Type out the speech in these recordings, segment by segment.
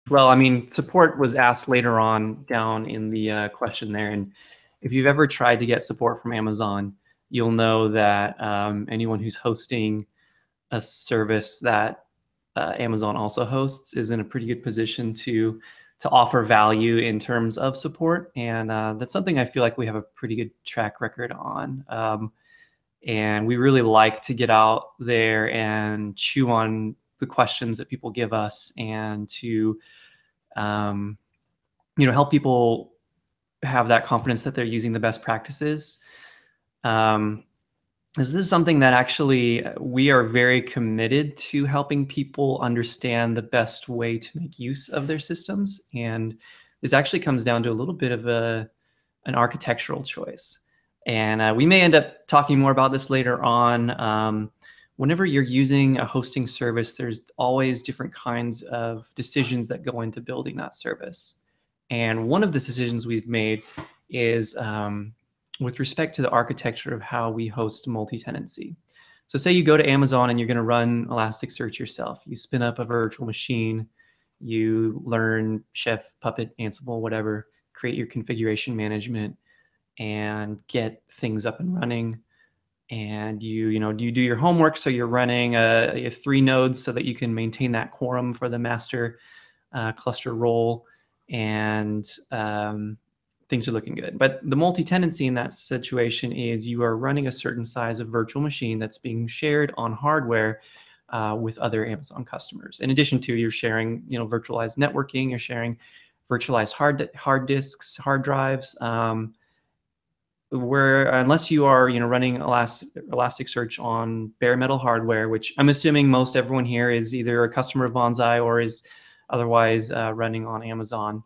Well, I mean, support was asked later on down in the question there. And if you've ever tried to get support from Amazon, you'll know that anyone who's hosting a service that Amazon also hosts is in a pretty good position to offer value in terms of support. And that's something I feel like we have a pretty good track record on. And we really like to get out there and chew on the questions that people give us and to help people have that confidence that they're using the best practices. This is something that actually we are very committed to helping people understand the best way to make use of their systems. And this actually comes down to a little bit of an architectural choice. And we may end up talking more about this later on. Whenever you're using a hosting service, there's always different kinds of decisions that go into building that service. And one of the decisions we've made is with respect to the architecture of how we host multi-tenancy. So say you go to Amazon and you're going to run Elasticsearch yourself. You spin up a virtual machine, you learn Chef, Puppet, Ansible, whatever, create your configuration management and get things up and running. And you do your homework. So you're running 3 nodes so that you can maintain that quorum for the master cluster role. And things are looking good. But the multi-tenancy in that situation is you are running a certain size of virtual machine that's being shared on hardware with other Amazon customers. In addition to you're sharing, virtualized networking, you're sharing virtualized hard disks, hard drives. Where unless you are running Elasticsearch on bare metal hardware, which I'm assuming most everyone here is either a customer of Bonsai or is otherwise running on Amazon.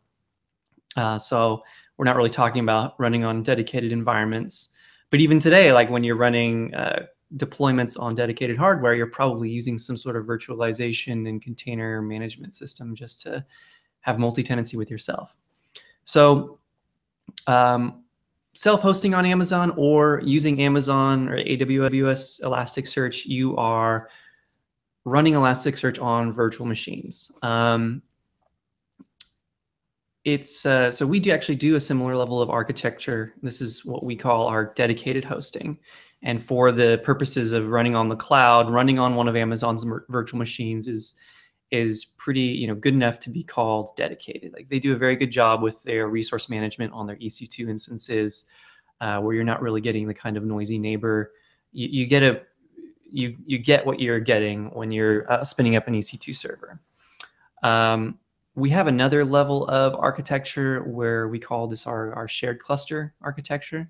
So we're not really talking about running on dedicated environments. But even today, like when you're running deployments on dedicated hardware, you're probably using some sort of virtualization and container management system just to have multi-tenancy with yourself. So self-hosting on Amazon or using Amazon or AWS Elasticsearch, you are running Elasticsearch on virtual machines. So we do actually do a similar level of architecture. This is what we call our dedicated hosting. And for the purposes of running on the cloud, running on one of Amazon's virtual machines is pretty good enough to be called dedicated. Like they do a very good job with their resource management on their EC2 instances, where you're not really getting the kind of noisy neighbor. You get what you're getting when you're spinning up an EC2 server. We have another level of architecture where we call this our shared cluster architecture.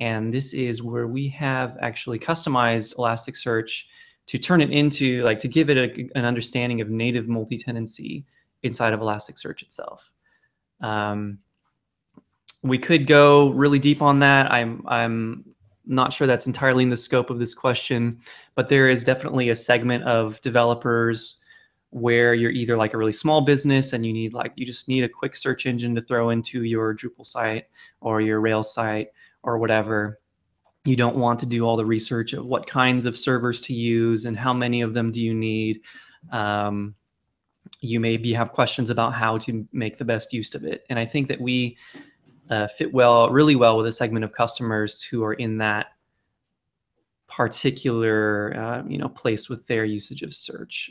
And this is where we have actually customized Elasticsearch to turn it into, to give it an understanding of native multi-tenancy inside of Elasticsearch itself. We could go really deep on that. I'm not sure that's entirely in the scope of this question, but there is definitely a segment of developers where you're either like a really small business and you just need a quick search engine to throw into your Drupal site or your Rails site or whatever. You don't want to do all the research of what kinds of servers to use and how many of them do you need. You maybe have questions about how to make the best use of it. And I think that we fit really well with a segment of customers who are in that particular place with their usage of search.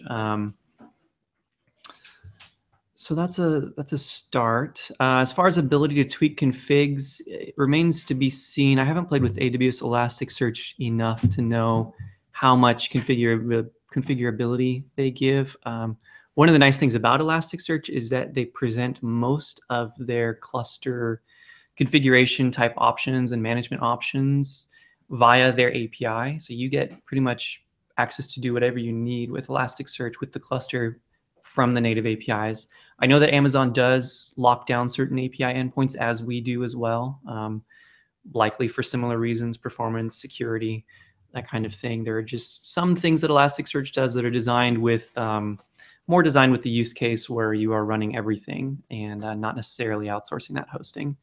So that's a start. As far as ability to tweak configs, it remains to be seen. I haven't played with AWS Elasticsearch enough to know how much configurability they give. One of the nice things about Elasticsearch is that they present most of their cluster configuration type options and management options via their API. So you get pretty much access to do whatever you need with Elasticsearch with the cluster from the native APIs. I know that Amazon does lock down certain API endpoints as we do as well, likely for similar reasons, performance, security, that kind of thing. There are just some things that Elasticsearch does that are designed with, more designed with the use case where you are running everything and not necessarily outsourcing that hosting.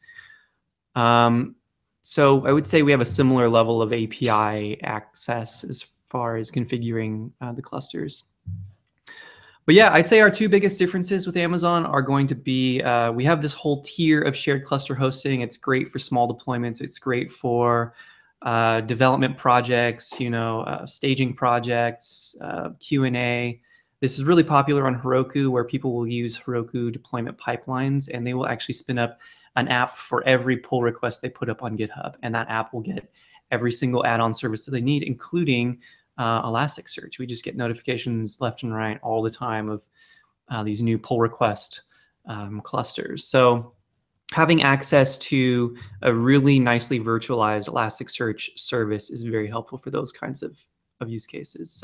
So I would say we have a similar level of API access as far as configuring the clusters. But yeah, I'd say our two biggest differences with Amazon are going to be we have this whole tier of shared cluster hosting. It's great for small deployments. It's great for development projects, staging projects, Q&A. This is really popular on Heroku, where people will use Heroku deployment pipelines, and they will actually spin up an app for every pull request they put up on GitHub. And that app will get every single add-on service that they need, including Elasticsearch. We just get notifications left and right all the time of these new pull request clusters. So having access to a really nicely virtualized Elasticsearch service is very helpful for those kinds of use cases. So